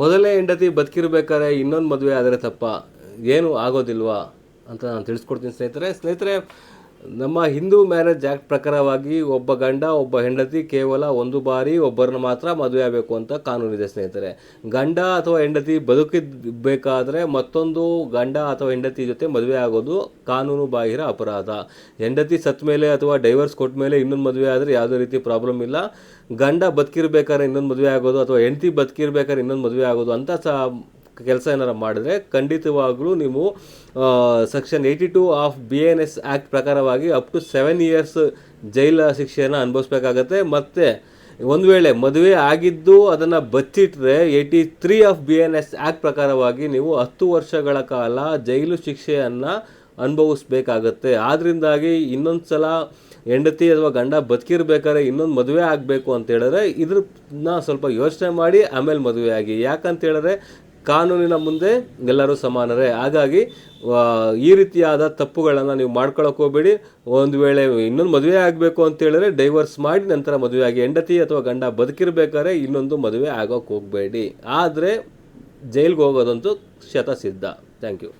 ಮೊದಲನೇ ಹೆಂಡತಿ ಬದುಕಿರ್ಬೇಕಾದ್ರೆ ಇನ್ನೊಂದು ಮದುವೆ ಆದರೆ ತಪ್ಪ, ಏನು ಆಗೋದಿಲ್ವಾ ಅಂತ ನಾನು ತಿಳಿಸ್ಕೊಡ್ತೀನಿ ಸ್ನೇಹಿತರೆ. ನಮ್ಮ ಹಿಂದೂ ಮ್ಯಾರೇಜ್ ಆ್ಯಕ್ಟ್ ಪ್ರಕಾರವಾಗಿ ಒಬ್ಬ ಗಂಡ ಒಬ್ಬ ಹೆಂಡತಿ ಕೇವಲ ಒಂದು ಬಾರಿ ಒಬ್ಬರನ್ನ ಮಾತ್ರ ಮದುವೆ ಆಗಬೇಕು ಅಂತ ಕಾನೂನಿದೆ ಸ್ನೇಹಿತರೆ. ಗಂಡ ಅಥವಾ ಹೆಂಡತಿ ಬದುಕಬೇಕಾದ್ರೆ ಮತ್ತೊಂದು ಗಂಡ ಅಥವಾ ಹೆಂಡತಿ ಜೊತೆ ಮದುವೆ ಆಗೋದು ಕಾನೂನು ಬಾಹಿರ ಅಪರಾಧ. ಹೆಂಡತಿ ಸತ್ತ ಮೇಲೆ ಅಥವಾ ಡೈವರ್ಸ್ ಕೊಟ್ಟ ಮೇಲೆ ಇನ್ನೊಂದು ಮದುವೆ ಆದರೆ ಯಾವುದೇ ರೀತಿ ಪ್ರಾಬ್ಲಮ್ ಇಲ್ಲ. ಗಂಡ ಬದುಕಿರ್ಬೇಕಾದ್ರೆ ಇನ್ನೊಂದು ಮದುವೆ ಆಗೋದು ಅಥವಾ ಹೆಂಡತಿ ಬದುಕಿರ್ಬೇಕಾದ್ರೆ ಇನ್ನೊಂದು ಮದುವೆ ಆಗೋದು ಅಂತ ಕೆಲಸ ಏನಾರು ಮಾಡಿದ್ರೆ ಖಂಡಿತವಾಗ್ಲೂ ನೀವು ಸೆಕ್ಷನ್ 82 ಆಫ್ BNS ಆ್ಯಕ್ಟ್ ಪ್ರಕಾರವಾಗಿ ಅಪ್ ಟು 7 years ಜೈಲ ಶಿಕ್ಷೆಯನ್ನು ಅನುಭವಿಸ್ಬೇಕಾಗತ್ತೆ. ಮತ್ತು ಒಂದು ವೇಳೆ ಮದುವೆ ಆಗಿದ್ದು ಅದನ್ನು ಬಚ್ಚಿಟ್ರೆ 83 ಆಫ್ BNS ಆ್ಯಕ್ಟ್ ಪ್ರಕಾರವಾಗಿ ನೀವು 10 ವರ್ಷಗಳ ಕಾಲ ಜೈಲು ಶಿಕ್ಷೆಯನ್ನು ಅನುಭವಿಸ್ಬೇಕಾಗತ್ತೆ. ಆದ್ದರಿಂದಾಗಿ ಇನ್ನೊಂದು ಸಲ ಹೆಂಡತಿ ಅಥವಾ ಗಂಡ ಬದುಕಿರ್ಬೇಕಾದ್ರೆ ಇನ್ನೊಂದು ಮದುವೆ ಆಗಬೇಕು ಅಂತ ಹೇಳಿದ್ರೆ ಇದ್ರನ್ನ ಸ್ವಲ್ಪ ಯೋಚನೆ ಮಾಡಿ ಆಮೇಲೆ ಮದುವೆ ಆಗಿ. ಯಾಕಂತ ಹೇಳಿದ್ರೆ ಕಾನೂನಿನ ಮುಂದೆ ಎಲ್ಲರೂ ಸಮಾನರೇ. ಹಾಗಾಗಿ ಈ ರೀತಿಯಾದ ತಪ್ಪುಗಳನ್ನು ನೀವು ಮಾಡ್ಕೊಳಕ್ಕೆ ಹೋಗಬೇಡಿ. ಒಂದು ವೇಳೆ ಇನ್ನೊಂದು ಮದುವೆ ಆಗಬೇಕು ಅಂತ ಹೇಳಿದ್ರೆ ಡೈವರ್ಸ್ ಮಾಡಿ ನಂತರ ಮದುವೆ ಆಗಿ. ಹೆಂಡತಿ ಅಥವಾ ಗಂಡ ಬದುಕಿರ್ಬೇಕಾದ್ರೆ ಇನ್ನೊಂದು ಮದುವೆ ಆಗೋಕ್ಕೆ ಹೋಗಬೇಡಿ. ಆದರೆ ಜೈಲಿಗೆ ಹೋಗೋದಂತೂ ಶತಸಿದ್ಧ. Thank you.